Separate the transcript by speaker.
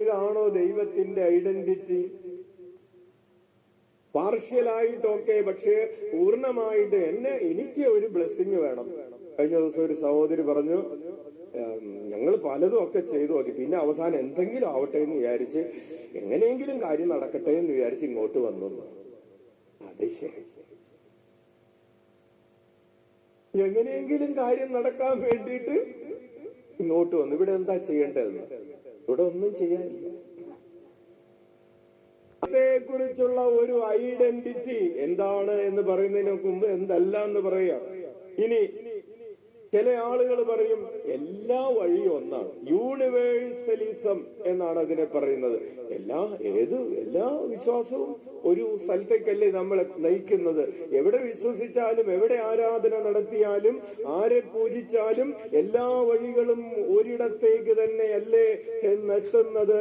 Speaker 1: ഇതാണോ ദൈവത്തിന്റെ ഐഡന്റിറ്റി? പാർഷ്യലായിട്ടൊക്കെ, പക്ഷേ പൂർണ്ണമായിട്ട് എനിക്ക് ഒരു ബ്ലെസ്സിങ് വേണം. കഴിഞ്ഞ ദിവസം ഒരു സഹോദരി പറഞ്ഞു, ഞങ്ങൾ പലതും ഒക്കെ ചെയ്തു നോക്കി, പിന്നെ അവസാനം എന്തെങ്കിലും ആവട്ടെ എന്ന് വിചാരിച്ച്, എങ്ങനെയെങ്കിലും കാര്യം നടക്കട്ടെ എന്ന് വിചാരിച്ച് ഇങ്ങോട്ട് വന്നു. അതെ, ശരി, എങ്ങനെയെങ്കിലും കാര്യം നടക്കാൻ വേണ്ടിയിട്ട് ഇങ്ങോട്ട് വന്നു. ഇവിടെ എന്താ ചെയ്യേണ്ടതെന്ന്? ഇവിടെ ഒന്നും ചെയ്യാനില്ല. കുറിച്ചുള്ള ഒരു ഐഡന്റിറ്റി എന്താണ് എന്ന് പറയുന്നതിന് മുമ്പ് എന്തല്ല എന്ന് പറയാം. ഇനി ചില ആളുകൾ പറയും എല്ലാ വഴിയും ഒന്നാണ്, യൂണിവേഴ്സലിസം എന്നാണ് അതിനെ പറയുന്നത്. എല്ലാ വിശ്വാസവും ഒരു സ്ഥലത്തേക്കല്ലേ നമ്മളെ നയിക്കുന്നത്. എവിടെ വിശ്വസിച്ചാലും, എവിടെ ആരാധന നടത്തിയാലും, ആരെ പൂജിച്ചാലും എല്ലാ വഴികളും ഒരിടത്തേക്ക് തന്നെയല്ലേ ചെന്നെത്തുന്നത്.